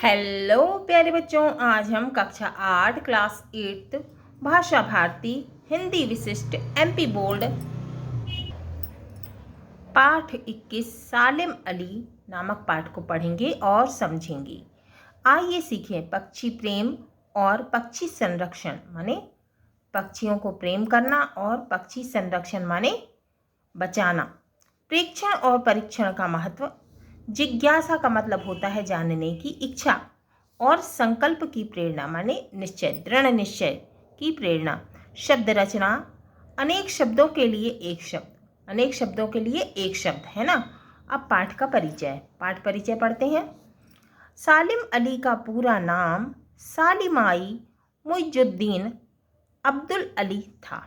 Hello प्यारे बच्चों, आज हम कक्षा 8 क्लास 8 भाषा भारती हिंदी विशिष्ट एमपी बोर्ड पाठ 21 सालिम अली नामक पाठ को पढ़ेंगे और समझेंगे। आइए सीखें पक्षी प्रेम और पक्षी संरक्षण माने पक्षियों को प्रेम करना और पक्षी संरक्षण माने बचाना। प्रेक्षण और परीक्षण का महत्व। जिज्ञासा का मतलब होता है जानने की इच्छा, और संकल्प की प्रेरणा माने निश्चय, दृढ़ निश्चय की प्रेरणा। शब्द रचना, अनेक शब्दों के लिए एक शब्द, अनेक शब्दों के लिए एक शब्द, है ना। अब पाठ का परिचय, पाठ परिचय पढ़ते हैं। सालिम अली का पूरा नाम सालिमाई मुइजुद्दीन अब्दुल अली था।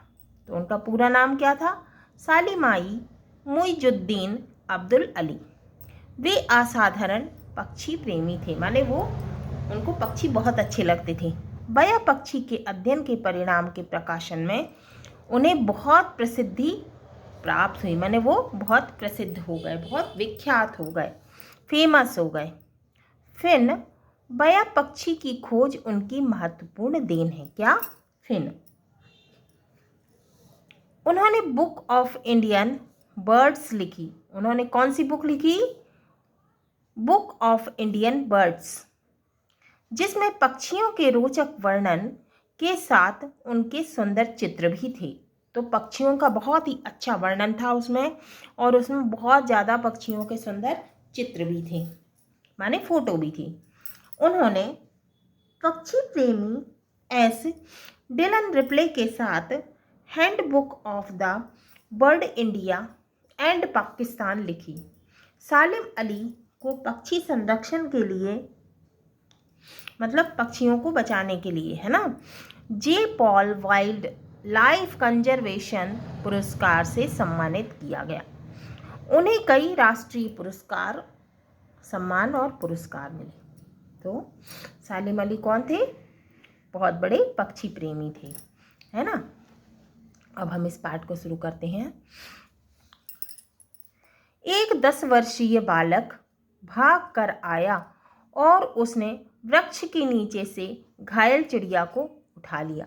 तो उनका पूरा नाम क्या था? सालिमाई मुइजुद्दीन अब्दुल अली। वे असाधारण पक्षी प्रेमी थे, माने उनको पक्षी बहुत अच्छे लगते थे। बया पक्षी के अध्ययन के परिणाम के प्रकाशन में उन्हें बहुत प्रसिद्धि प्राप्त हुई, माने वो बहुत प्रसिद्ध हो गए, बहुत विख्यात हो गए, फेमस हो गए। फिन, बया पक्षी की खोज उनकी महत्वपूर्ण देन है। क्या? फिन। उन्होंने बुक ऑफ इंडियन बर्ड्स लिखी। उन्होंने कौन सी बुक लिखी? बुक ऑफ इंडियन बर्ड्स, जिसमें पक्षियों के रोचक वर्णन के साथ उनके सुंदर चित्र भी थे। तो पक्षियों का बहुत ही अच्छा वर्णन था उसमें, और उसमें बहुत ज़्यादा पक्षियों के सुंदर चित्र भी थे, माने फोटो भी थी। उन्होंने पक्षी प्रेमी एस डिलन रिप्ले के साथ handbook of the bird India and Pakistan लिखी। सालिम अली को पक्षी संरक्षण के लिए, मतलब पक्षियों को बचाने के लिए, है ना, जे पॉल वाइल्ड लाइफ कंजर्वेशन पुरस्कार से सम्मानित किया गया। उन्हें कई राष्ट्रीय पुरस्कार, सम्मान और पुरस्कार मिले। तो सालिम अली कौन थे? बहुत बड़े पक्षी प्रेमी थे, है ना। अब हम इस पाठ को शुरू करते हैं। एक 10 वर्षीय बालक भाग कर आया और उसने वृक्ष के नीचे से घायल चिड़िया को उठा लिया।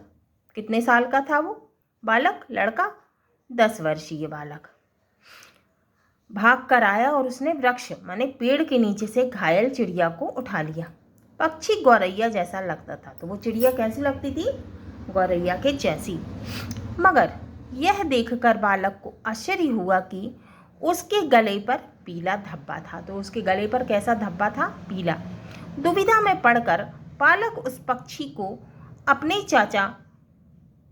कितने साल का था वो बालक, लड़का? 10 वर्षीय बालक भाग कर आया और उसने वृक्ष माने पेड़ के नीचे से घायल चिड़िया को उठा लिया। पक्षी गौरैया जैसा लगता था। तो वो चिड़िया कैसी लगती थी? गौरैया के जैसी। मगर यह देखकर बालक को आश्चर्य हुआ कि उसके गले पर पीला धब्बा था। तो उसके गले पर कैसा धब्बा था? पीला। दुविधा में पड़कर बालक उस पक्षी को अपने चाचा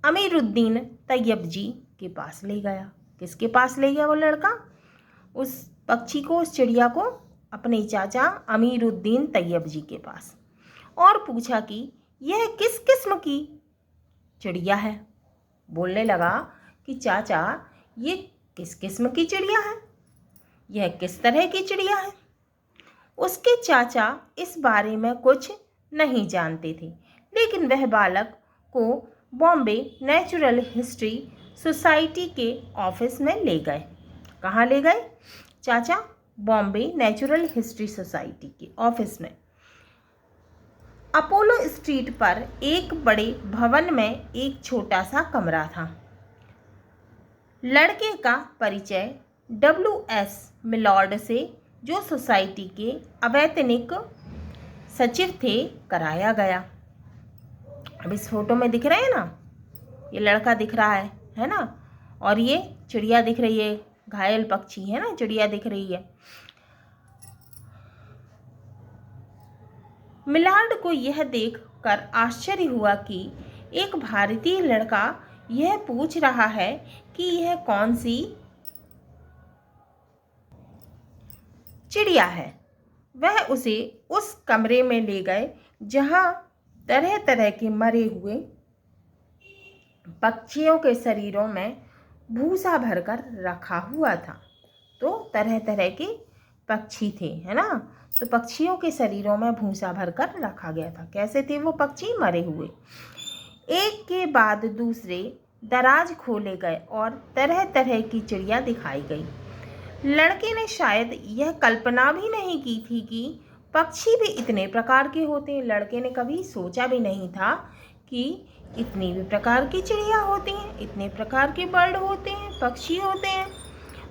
अमीरुद्दीन तैयब जी के पास ले गया। किसके पास ले गया वो लड़का? उस पक्षी को, उस चिड़िया को अपने चाचा अमीरुद्दीन तैयब जी के पास, और पूछा कि यह किस किस्म की चिड़िया है। बोलने लगा कि चाचा, ये किस किस्म की चिड़िया है, यह किस तरह की चिड़िया है। उसके चाचा इस बारे में कुछ नहीं जानते थे, लेकिन वह बालक को बॉम्बे नेचुरल हिस्ट्री सोसाइटी के ऑफिस में ले गए। कहाँ ले गए चाचा? बॉम्बे नेचुरल हिस्ट्री सोसाइटी के ऑफिस में। अपोलो स्ट्रीट पर एक बड़े भवन में एक छोटा सा कमरा था। लड़के का परिचय WS मिलॉर्ड से, जो सोसाइटी के अवैतनिक सचिव थे, कराया गया। अब इस फोटो में दिख रहे हैं ना, ये लड़का दिख रहा है ना, और ये चिड़िया दिख रही है, घायल पक्षी है ना, चिड़िया दिख रही है। मिलार्ड को यह देखकर आश्चर्य हुआ कि एक भारतीय लड़का यह पूछ रहा है कि यह कौन सी चिड़िया है। वह उसे उस कमरे में ले गए जहां तरह तरह के मरे हुए पक्षियों के शरीरों में भूसा भरकर रखा हुआ था। तो तरह तरह के पक्षी थे, है ना। तो पक्षियों के शरीरों में भूसा भरकर रखा गया था। कैसे थे वो पक्षी? मरे हुए। एक के बाद दूसरे दराज खोले गए और तरह तरह की चिड़िया दिखाई गई। लड़के ने शायद यह कल्पना भी नहीं की थी कि पक्षी भी इतने प्रकार के होते हैं। लड़के ने कभी सोचा भी नहीं था कि इतनी भी प्रकार की चिड़िया होती हैं, इतने प्रकार के बर्ड होते हैं, पक्षी होते हैं।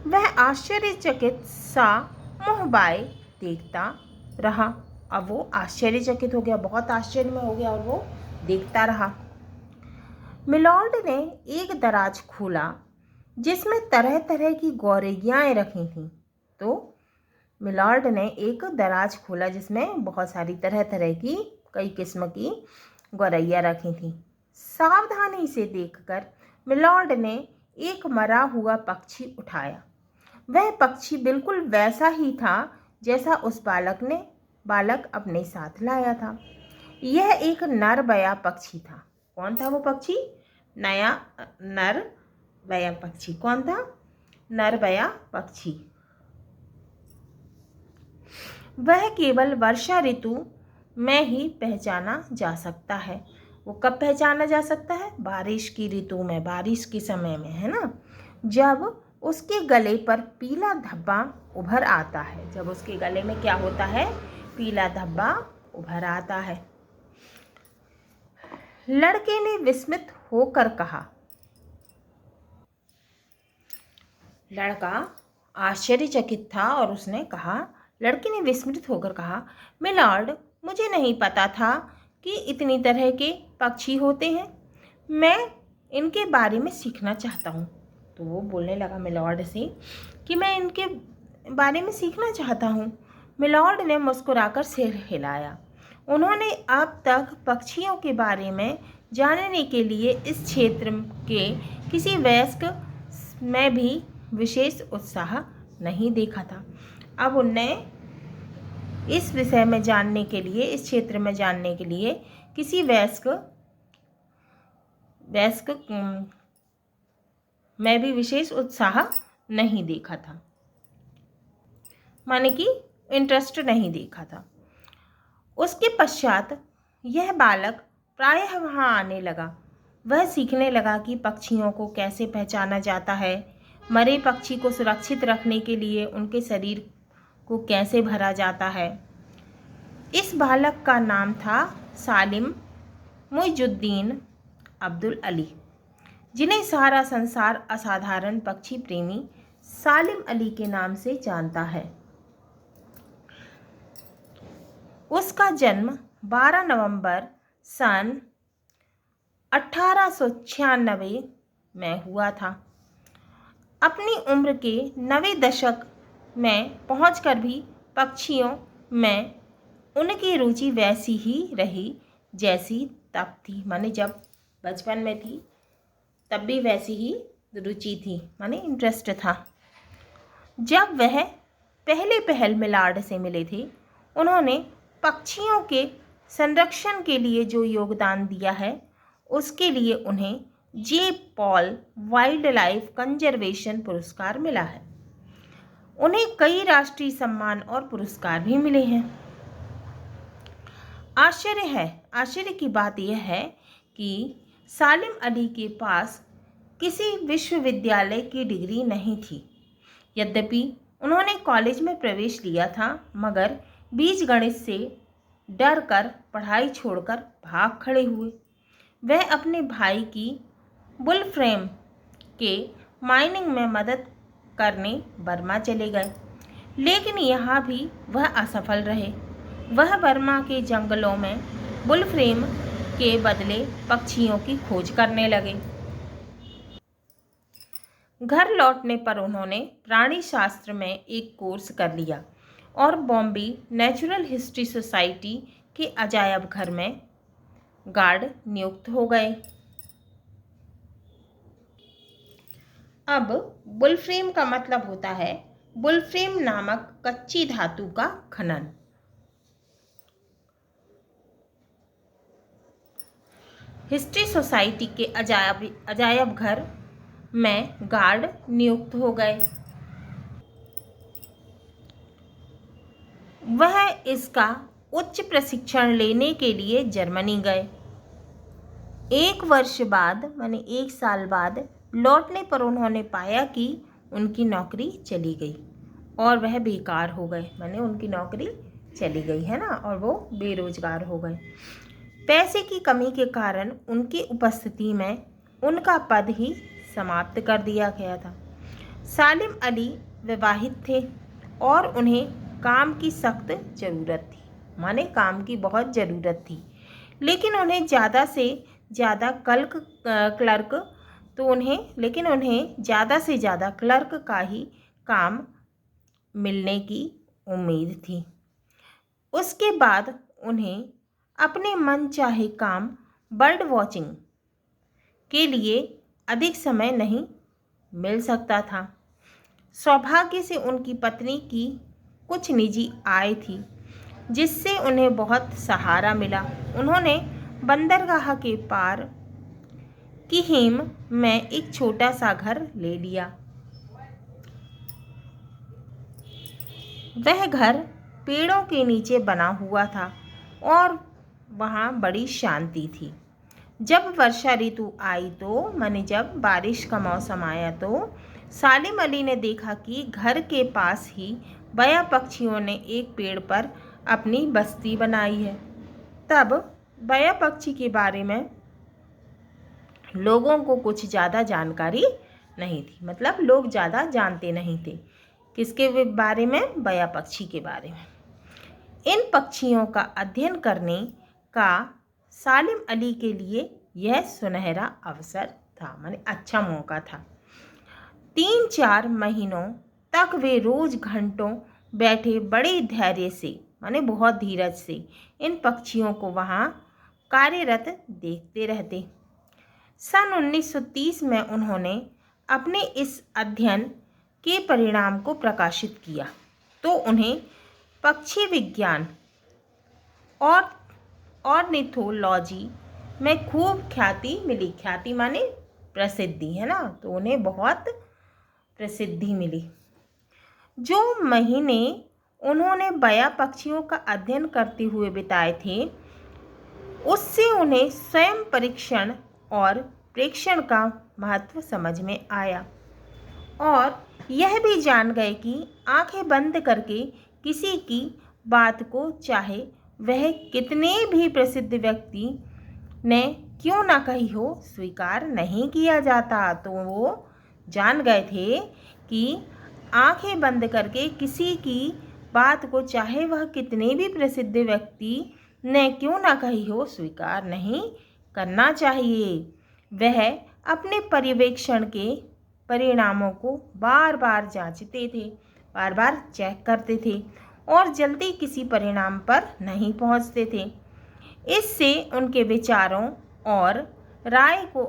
वह आश्चर्यचकित सा मुँह बाए देखता रहा। अब वो आश्चर्यचकित हो गया, बहुत आश्चर्य में हो गया और वो देखता रहा। मिलॉर्ड ने एक दराज खोला जिसमें तरह तरह की गौरैयाएँ रखी थीं। तो मिलॉर्ड ने एक दराज खोला जिसमें बहुत सारी तरह तरह की कई किस्म की गौरैया रखी थीं। सावधानी से देखकर मिलॉर्ड ने एक मरा हुआ पक्षी उठाया। वह पक्षी बिल्कुल वैसा ही था जैसा उस बालक अपने साथ लाया था। यह एक नर-बया पक्षी था। कौन था वो पक्षी? नर-बया पक्षी। कौन था? नर-बया पक्षी। वह केवल वर्षा ऋतु में ही पहचाना जा सकता है। वो कब पहचाना जा सकता है? बारिश की ऋतु में, बारिश के समय में, है ना, जब उसके गले पर पीला धब्बा उभर आता है। जब उसके गले में क्या होता है? पीला धब्बा उभर आता है। लड़के ने विस्मित होकर कहा। लड़का आश्चर्यचकित था और उसने कहा, लड़के ने विस्मित होकर कहा, मिलॉर्ड, मुझे नहीं पता था कि इतनी तरह के पक्षी होते हैं। मैं इनके बारे में सीखना चाहता हूँ। तो वो बोलने लगा मिलॉर्ड से कि मैं इनके बारे में सीखना चाहता हूँ। मिलॉर्ड ने मुस्कुराकर सिर हिलाया। उन्होंने अब तक पक्षियों के बारे में जानने के लिए इस क्षेत्र के किसी वयस्क में भी विशेष उत्साह नहीं देखा था। अब उनने इस विषय में जानने के लिए, इस क्षेत्र में जानने के लिए किसी वयस्क में भी विशेष उत्साह नहीं देखा था, माने कि इंटरेस्ट नहीं देखा था। उसके पश्चात यह बालक प्रायः वहाँ आने लगा। वह सीखने लगा कि पक्षियों को कैसे पहचाना जाता है, मरे पक्षी को सुरक्षित रखने के लिए उनके शरीर को कैसे भरा जाता है। इस बालक का नाम था सालिम मुइजुद्दीन अब्दुल अली, जिन्हें सारा संसार असाधारण पक्षी प्रेमी सालिम अली के नाम से जानता है। उसका जन्म 12 नवंबर सन 1896 में हुआ था। अपनी उम्र के 90 दशक में पहुंचकर भी पक्षियों में उनकी रुचि वैसी ही रही जैसी तब थी। माने जब बचपन में थी तब भी वैसी ही रुचि थी, माने इंटरेस्ट था। जब वह पहल मिलार्ड से मिले थे, उन्होंने पक्षियों के संरक्षण के लिए जो योगदान दिया है उसके लिए उन्हें जे पॉल वाइल्ड लाइफ कंजर्वेशन पुरस्कार मिला है। उन्हें कई राष्ट्रीय सम्मान और पुरस्कार भी मिले हैं। आश्चर्य की बात यह है कि सालिम अली के पास किसी विश्वविद्यालय की डिग्री नहीं थी। यद्यपि उन्होंने कॉलेज में प्रवेश लिया था, मगर बीजगणित से डर कर पढ़ाई छोड़कर भाग खड़े हुए। वह अपने भाई की बुलफ्रेम के माइनिंग में मदद करने बर्मा चले गए, लेकिन यहाँ भी वह असफल रहे। वह बर्मा के जंगलों में बुलफ्रेम के बदले पक्षियों की खोज करने लगे। घर लौटने पर उन्होंने प्राणी शास्त्र में एक कोर्स कर लिया और बॉम्बे नेचुरल हिस्ट्री सोसाइटी के अजायब घर में गार्ड नियुक्त हो गए। अब बुलफ्रेम का मतलब होता है बुलफ्रेम नामक कच्ची धातु का खनन। हिस्ट्री सोसाइटी के अजायब घर में गार्ड नियुक्त हो गए। वह इसका उच्च प्रशिक्षण लेने के लिए जर्मनी गए। 1 वर्ष बाद, माने 1 साल बाद लौटने पर उन्होंने पाया कि उनकी नौकरी चली गई और वह बेकार हो गए, माने उनकी नौकरी चली गई, है ना, और वो बेरोजगार हो गए। पैसे की कमी के कारण उनकी उपस्थिति में उनका पद ही समाप्त कर दिया गया था। सालिम अली विवाहित थे और उन्हें काम की सख्त ज़रूरत थी, माने काम की बहुत ज़रूरत थी, लेकिन उन्हें ज़्यादा से ज़्यादा क्लर्क का ही काम मिलने की उम्मीद थी। उसके बाद उन्हें अपने मनचाहे काम बर्ड वॉचिंग के लिए अधिक समय नहीं मिल सकता था। सौभाग्य से उनकी पत्नी की कुछ निजी आय थी, जिससे उन्हें बहुत सहारा मिला। उन्होंने बंदरगाह के पार किहीम में एक छोटा सा घर ले लिया। वह घर पेड़ों के नीचे बना हुआ था और वहाँ बड़ी शांति थी। जब वर्षा ऋतु आई तो माने जब बारिश का मौसम आया तो सालिम अली ने देखा कि घर के पास ही बया पक्षियों ने एक पेड़ पर अपनी बस्ती बनाई है। तब बया पक्षी के बारे में लोगों को कुछ ज़्यादा जानकारी नहीं थी, मतलब लोग ज़्यादा जानते नहीं थे। किसके बारे में? बया पक्षी के बारे में। इन पक्षियों का अध्ययन करने का सालिम अली के लिए यह सुनहरा अवसर था, माने अच्छा मौका था। 3-4 महीनों तक वे रोज घंटों बैठे बड़े धैर्य से, माने बहुत धीरज से इन पक्षियों को वहाँ कार्यरत देखते रहते। सन 1930 में उन्होंने अपने इस अध्ययन के परिणाम को प्रकाशित किया तो उन्हें पक्षी विज्ञान और ऑर्निथोलॉजी में खूब ख्याति मिली। ख्याति माने प्रसिद्धि, है ना, तो उन्हें बहुत प्रसिद्धि मिली। जो महीने उन्होंने बया पक्षियों का अध्ययन करते हुए बिताए थे, उससे उन्हें स्वयं परीक्षण और प्रेक्षण का महत्व समझ में आया और यह भी जान गए कि आंखें बंद करके किसी की बात को चाहे वह कितने भी प्रसिद्ध व्यक्ति ने क्यों ना कही हो, स्वीकार नहीं किया जाता। तो वो जान गए थे कि आंखें बंद करके किसी की बात को चाहे वह कितने भी प्रसिद्ध व्यक्ति ने क्यों ना कही हो, स्वीकार नहीं करना चाहिए। वह अपने पर्यवेक्षण के परिणामों को बार बार जांचते थे, बार बार चेक करते थे और जल्दी किसी परिणाम पर नहीं पहुंचते थे। इससे उनके विचारों और राय को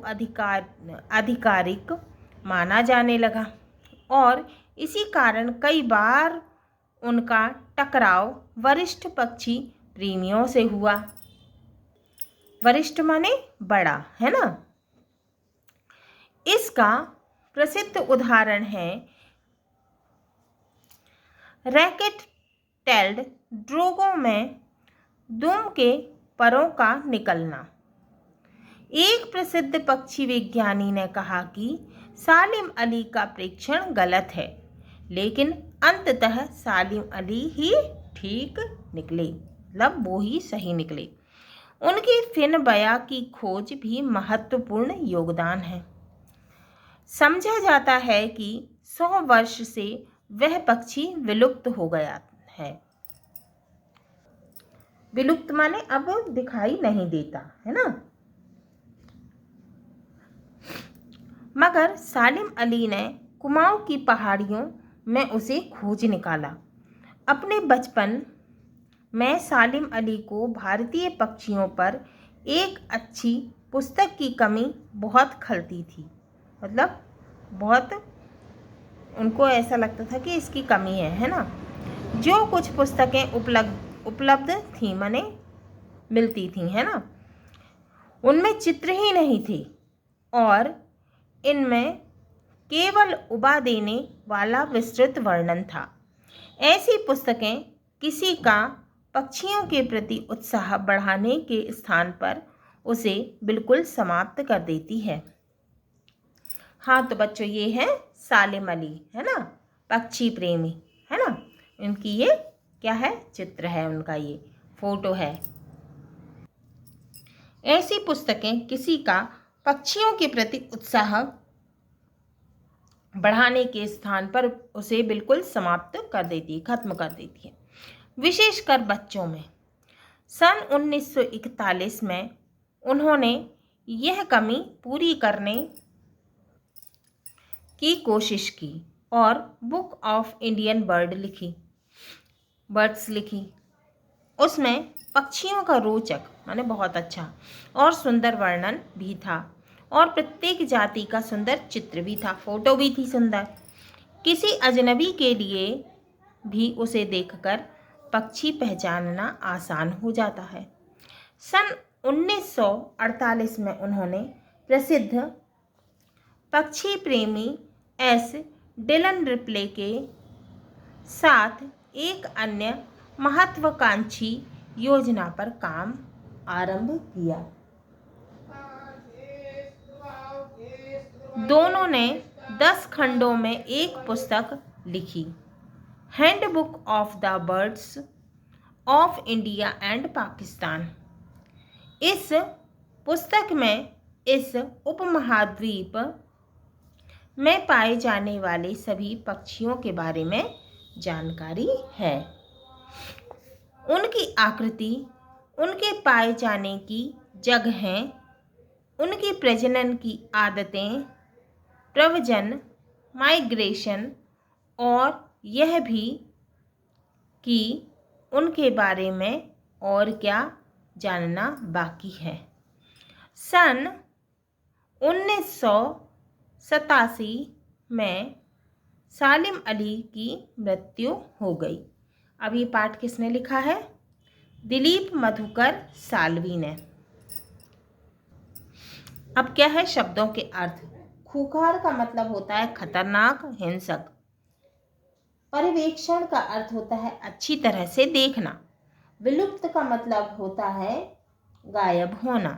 आधिकारिक माना जाने लगा और इसी कारण कई बार उनका टकराव वरिष्ठ पक्षी प्रेमियों से हुआ। वरिष्ठ माने बड़ा, है ना। इसका प्रसिद्ध उदाहरण है रैकेट टेल्ड ड्रोगो में दुम के परों का निकलना। एक प्रसिद्ध पक्षी विज्ञानी ने कहा कि सालिम अली का प्रेक्षण गलत है, लेकिन अंततः सालिम अली ही ठीक निकले, मतलब वो ही सही निकले। उनकी फिन बया की खोज भी महत्वपूर्ण योगदान है। समझा जाता है कि 100 वर्ष से वह पक्षी विलुप्त हो गया है। विलुप्त माने अब दिखाई नहीं देता, है ना। मगर सालिम अली ने कुमाऊं की पहाड़ियों में उसे खोज निकाला। अपने बचपन में सालिम अली को भारतीय पक्षियों पर एक अच्छी पुस्तक की कमी बहुत खलती थी, मतलब बहुत उनको ऐसा लगता था कि इसकी कमी है ना। जो कुछ पुस्तकें उपलब्ध थी, माने मिलती थी, है ना, उनमें चित्र ही नहीं थे और इनमें केवल उबा देने वाला विस्तृत वर्णन था। ऐसी पुस्तकें किसी का पक्षियों के प्रति उत्साह बढ़ाने के स्थान पर उसे बिल्कुल समाप्त कर देती है। हाँ तो बच्चों, ये है सालिम अली, है ना, पक्षी प्रेमी, है ना, इनकी ये क्या है? चित्र है उनका, ये फोटो है। ऐसी पुस्तकें किसी का पक्षियों के प्रति उत्साह बढ़ाने के स्थान पर उसे बिल्कुल समाप्त कर देती है, खत्म कर देती है, विशेषकर बच्चों में। सन 1941 में उन्होंने यह कमी पूरी करने की कोशिश की और बुक ऑफ इंडियन बर्ड्स लिखी। उसमें पक्षियों का रोचक माने बहुत अच्छा और सुंदर वर्णन भी था और प्रत्येक जाति का सुंदर चित्र भी था, फोटो भी थी सुंदर। किसी अजनबी के लिए भी उसे देखकर पक्षी पहचानना आसान हो जाता है। सन 1948 में उन्होंने प्रसिद्ध पक्षी प्रेमी एस डिलन रिप्ले के साथ एक अन्य महत्वाकांक्षी योजना पर काम आरंभ किया। दोनों ने 10 खंडों में एक पुस्तक लिखी, handbook of the birds of India and Pakistan. इस पुस्तक में इस उपमहाद्वीप में पाए जाने वाले सभी पक्षियों के बारे में जानकारी है, उनकी आकृति, उनके पाए जाने की जगहें, उनकी प्रजनन की आदतें, प्रव्रजन, माइग्रेशन, और यह भी कि उनके बारे में और क्या जानना बाकी है। सन 1987 में सालिम अली की मृत्यु हो गई। अब ये पाठ किसने लिखा है? दिलीप मधुकर साल्वी ने। अब क्या है शब्दों के अर्थ? खूंखार का मतलब होता है खतरनाक, हिंसक। पर्यवेक्षण का अर्थ होता है अच्छी तरह से देखना। विलुप्त का मतलब होता है गायब होना।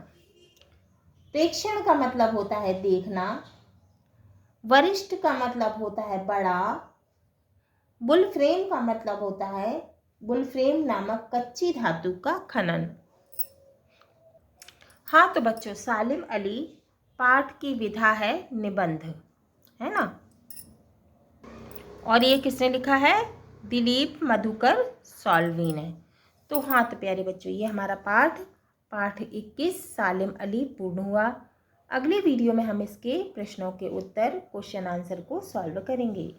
प्रेक्षण का मतलब होता है देखना। वरिष्ठ का मतलब होता है बड़ा। बुलफ्रेम का मतलब होता है बुलफ्रेम नामक कच्ची धातु का खनन। हाँ तो बच्चों, सालिम अली पाठ की विधा है निबंध, है ना। और ये किसने लिखा है? दिलीप मधुकर साल्वी ने। तो हाँ तो प्यारे बच्चों, ये हमारा पाठ 21 सालिम अली पूर्ण हुआ। अगले वीडियो में हम इसके प्रश्नों के उत्तर, क्वेश्चन आंसर को सॉल्व करेंगे।